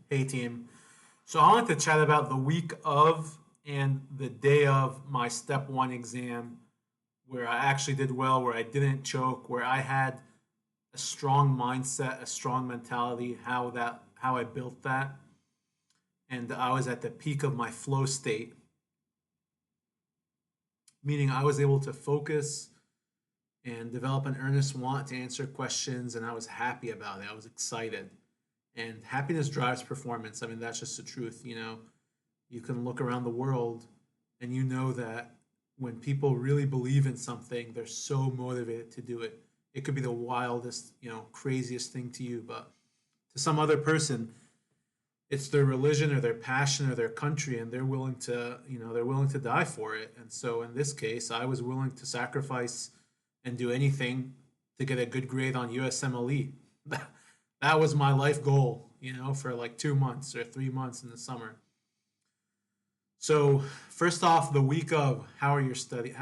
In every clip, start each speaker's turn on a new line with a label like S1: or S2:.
S1: Hey team. So I wanted to chat about the week of and the day of my step one exam where I actually did well, where I didn't choke, where I had a strong mindset, a strong mentality, how I built that. And I was at the peak of my flow state, meaning I was able to focus and develop an earnest want to answer questions, and I was happy about it. I was excited. And happiness drives performance. I mean, that's just the truth. You can look around the world and you know that when people really believe in something, they're so motivated to do it. It could be the wildest, craziest thing to you, but to some other person, it's their religion or their passion or their country, and they're willing to die for it. And so in this case, I was willing to sacrifice and do anything to get a good grade on USMLE. That was my life goal, for like 2 months or 3 months in the summer. So first off, the week of how are you studying?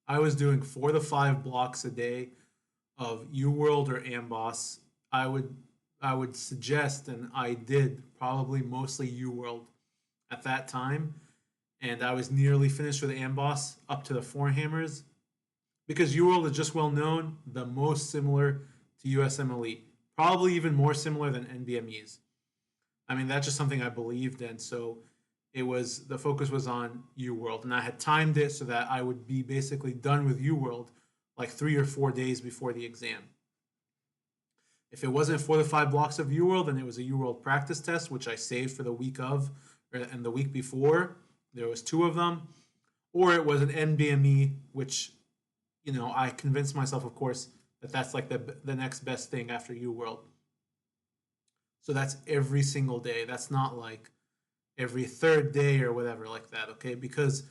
S1: I was doing 4 to 5 blocks a day of UWorld or Amboss. I would I would suggest, and I did probably mostly UWorld at that time, and I was nearly finished with Amboss up to the four hammers because UWorld is just well known, the most similar to USMLE, probably even more similar than NBMEs. I mean, that's just something I believed in. So the focus was on UWorld, and I had timed it so that I would be basically done with UWorld like 3 or 4 days before the exam. If it wasn't 4 to 5 blocks of UWorld, then it was a UWorld practice test, which I saved for the week of and the week before. There was two of them, or it was an NBME, which I convinced myself, of course, that that's like the next best thing after UWorld. So that's every single day. That's not like every third day or whatever like that, okay? Because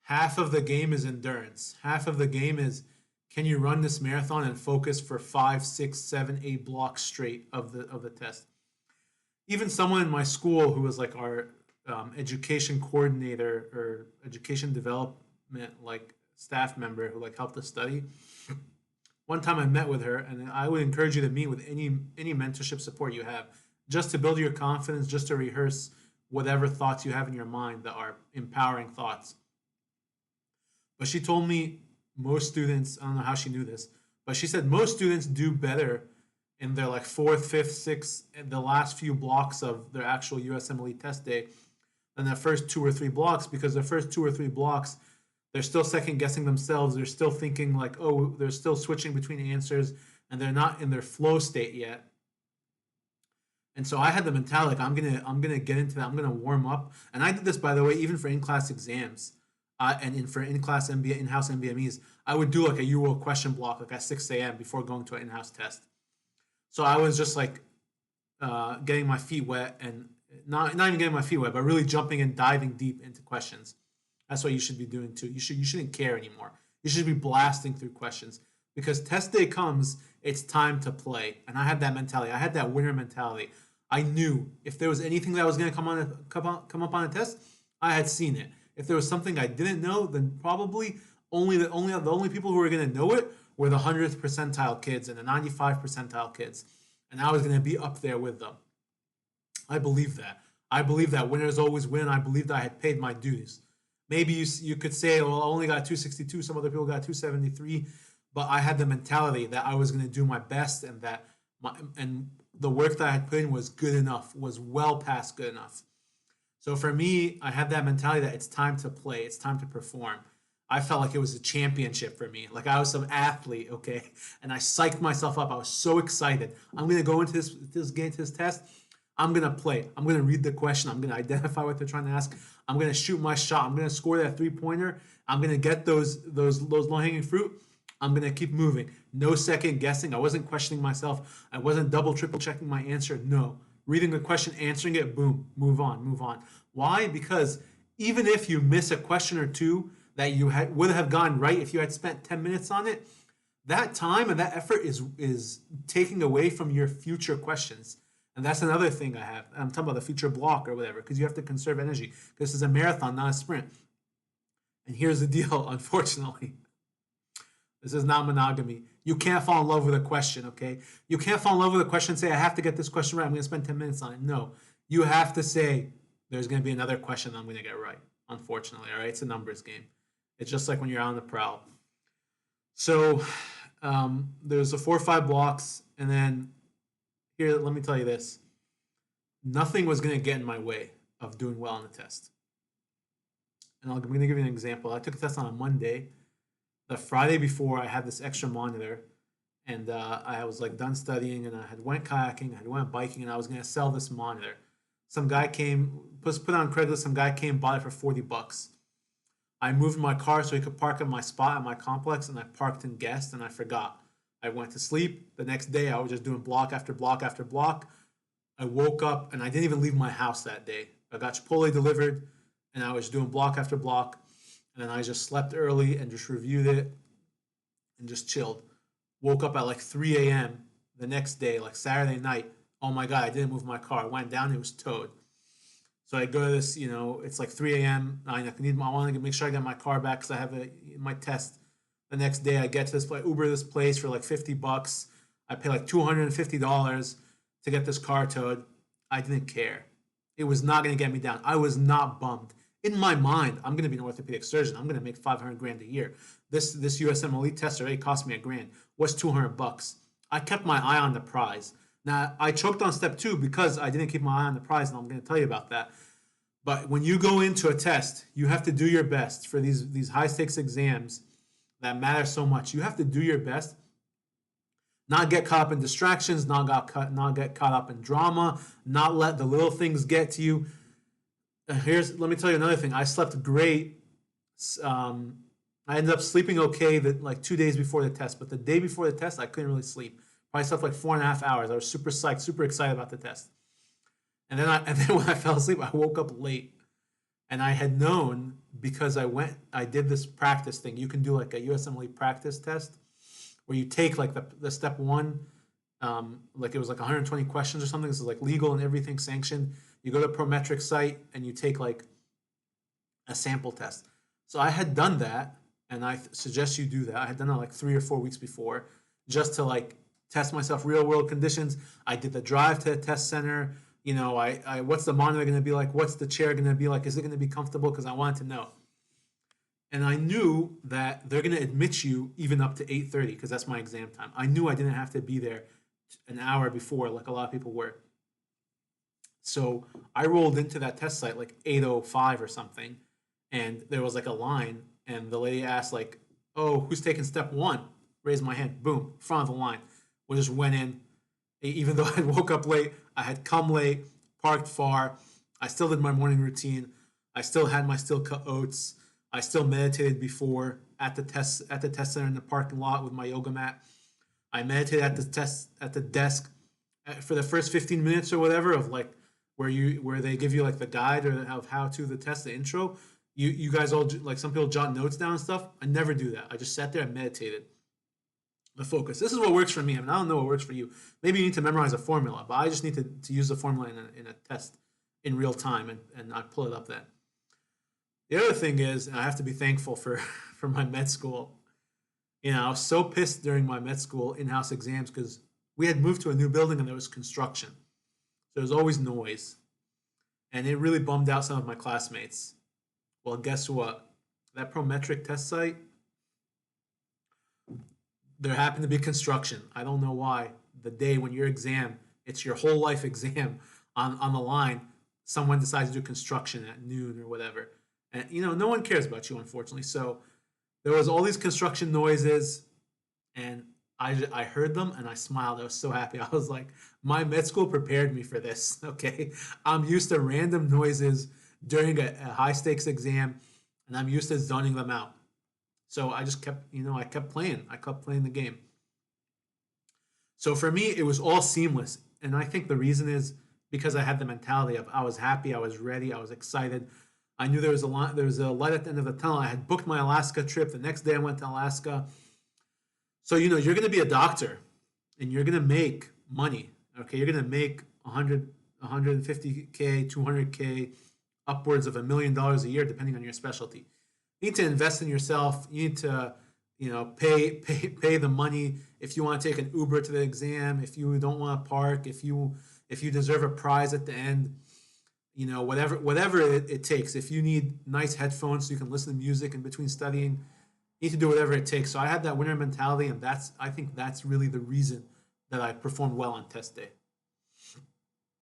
S1: half of the game is endurance. Half of the game is can you run this marathon and focus for 5, 6, 7, 8 blocks straight of the test. Even someone in my school who was like our education coordinator or education development like staff member who like helped us study. One time I met with her, and I would encourage you to meet with any mentorship support you have, just to build your confidence, just to rehearse whatever thoughts you have in your mind that are empowering thoughts. But she told me most students, I don't know how she knew this, but she said most students do better in their like fourth, fifth, sixth, and the last few blocks of their actual USMLE test day than the first 2 or 3 blocks, because the first 2 or 3 blocks they're still second guessing themselves. They're still thinking like, oh, they're still switching between answers, and they're not in their flow state yet. And so I had the mentality like I'm gonna get into that. I'm gonna warm up, and I did this by the way, even for in class exams, for in class MBA in house MBMEs, I would do like a UWorld question block like at 6 a.m. before going to an in house test. So I was just like getting my feet wet, and not even getting my feet wet, but really jumping and diving deep into questions. That's what you should be doing too. You shouldn't care anymore. You should be blasting through questions because test day comes. It's time to play, and I had that mentality. I had that winner mentality. I knew if there was anything that was going to come up on a test, I had seen it. If there was something I didn't know, then probably the only people who were going to know it were the 100th percentile kids and the 95 percentile kids, and I was going to be up there with them. I believe that. I believe that winners always win. I believed I had paid my dues. Maybe you could say, well, I only got 262. Some other people got 273, but I had the mentality that I was going to do my best, and that the work that I had put in was good enough, was well past good enough. So for me, I had that mentality that it's time to play, it's time to perform. I felt like it was a championship for me, like I was some athlete, okay? And I psyched myself up. I was so excited. I'm gonna go into this test. I'm gonna play. I'm gonna read the question. I'm gonna identify what they're trying to ask. I'm gonna shoot my shot. I'm gonna score that 3 pointer. I'm gonna get those low hanging fruit. I'm gonna keep moving. No second guessing. I wasn't questioning myself. I wasn't double triple checking my answer. No, reading the question, answering it, boom, move on, move on. Why? Because even if you miss a question or two that would have gone right if you had spent 10 minutes on it, that time and that effort is taking away from your future questions. And that's another thing I have. I'm talking about the future block or whatever, because you have to conserve energy. Because this is a marathon, not a sprint. And here's the deal, unfortunately. This is not monogamy. You can't fall in love with a question, okay? You can't fall in love with a question and say, I have to get this question right. I'm going to spend 10 minutes on it. No, you have to say, there's going to be another question I'm going to get right, unfortunately, all right? It's a numbers game. It's just like when you're on the prowl. So there's the 4 or 5 blocks. And then here, let me tell you this. Nothing was going to get in my way of doing well on the test. And I'm going to give you an example. I took a test on a Monday. The Friday before, I had this extra monitor, and I was like done studying, and I had went kayaking, I had went biking, and I was going to sell this monitor. Some guy came, put on Craigslist. Some guy came, bought it for $40. I moved my car so he could park at my spot at my complex, and I parked and guessed, and I forgot. I went to sleep. The next day, I was just doing block after block after block. I woke up, and I didn't even leave my house that day. I got Chipotle delivered, and I was doing block after block. And then I just slept early and just reviewed it and just chilled. Woke up at like 3 a.m. the next day, like Saturday night. Oh my God, I didn't move my car. I went down, it was towed. So I go to this, it's like 3 a.m. I want to make sure I get my car back because I have my test. The next day I get to this place, Uber this place for like $50. I pay like $250 to get this car towed. I didn't care. It was not going to get me down. I was not bummed. In my mind, I'm going to be an orthopedic surgeon. I'm going to make 500 grand a year. This USMLE test already cost me $1,000. What's $200? I kept my eye on the prize. Now, I choked on step 2 because I didn't keep my eye on the prize, and I'm going to tell you about that. But when you go into a test, you have to do your best for these high stakes exams that matter so much. You have to do your best, not get caught up in distractions, not get caught up in drama, not let the little things get to you. Let me tell you another thing. I slept great. I ended up sleeping okay like 2 days before the test, but the day before the test, I couldn't really sleep. Probably slept like 4.5 hours. I was super psyched, super excited about the test. And then when I fell asleep, I woke up late. And I had known because I did this practice thing. You can do like a USMLE practice test where you take like the step 1, like it was like 120 questions or something. This is like legal and everything sanctioned. You go to a Prometric site and you take like a sample test. So I had done that, and I suggest you do that. I had done it like 3 or 4 weeks before, just to like test myself, real world conditions. I did the drive to the test center. What's the monitor going to be like? What's the chair going to be like? Is it going to be comfortable? Because I wanted to know. And I knew that they're going to admit you even up to 8:30 because that's my exam time. I knew I didn't have to be there an hour before like a lot of people were. So I rolled into that test site like 8:05 or something, and there was like a line, and the lady asked like, "Oh, who's taking step 1?" Raised my hand, boom, front of the line. We just went in. Even though I woke up late, I had come late, parked far. I still did my morning routine. I still had my steel cut oats. I still meditated before at the test center in the parking lot with my yoga mat. I meditated at the desk for the first 15 minutes or whatever of like where they give you like the guide or of how to the test, the intro. You guys all like some people jot notes down and stuff. I never do that. I just sat there and meditated. The focus. This is what works for me. I mean, I don't know what works for you. Maybe you need to memorize a formula, but I just need to use the formula in a test in real time, and I pull it up then. The other thing is, and I have to be thankful for my med school. I was so pissed during my med school in-house exams because we had moved to a new building and there was construction. So there was always noise. And it really bummed out some of my classmates. Well, guess what? That Prometric test site, there happened to be construction. I don't know why. The day when your exam, it's your whole life exam on the line, someone decides to do construction at noon or whatever. And, no one cares about you, unfortunately. So there was all these construction noises, and I heard them, and I smiled. I was so happy. I was like, my med school prepared me for this, okay? I'm used to random noises during a high-stakes exam, and I'm used to zoning them out. So I just kept, I kept playing. I kept playing the game. So for me, it was all seamless. And I think the reason is because I had the mentality of I was happy, I was ready, I was excited. I knew there was a light at the end of the tunnel. I had booked my Alaska trip. The next day I went to Alaska. So, you're going to be a doctor and you're going to make money. Okay. You're going to make 150K, 200K, upwards of $1 million a year, depending on your specialty. You need to invest in yourself. You need to, pay the money if you want to take an Uber to the exam, if you don't want to park, if you deserve a prize at the end, whatever it takes. If you need nice headphones so you can listen to music in between studying, you need to do whatever it takes. So I had that winner mentality, and I think that's really the reason that I performed well on test day.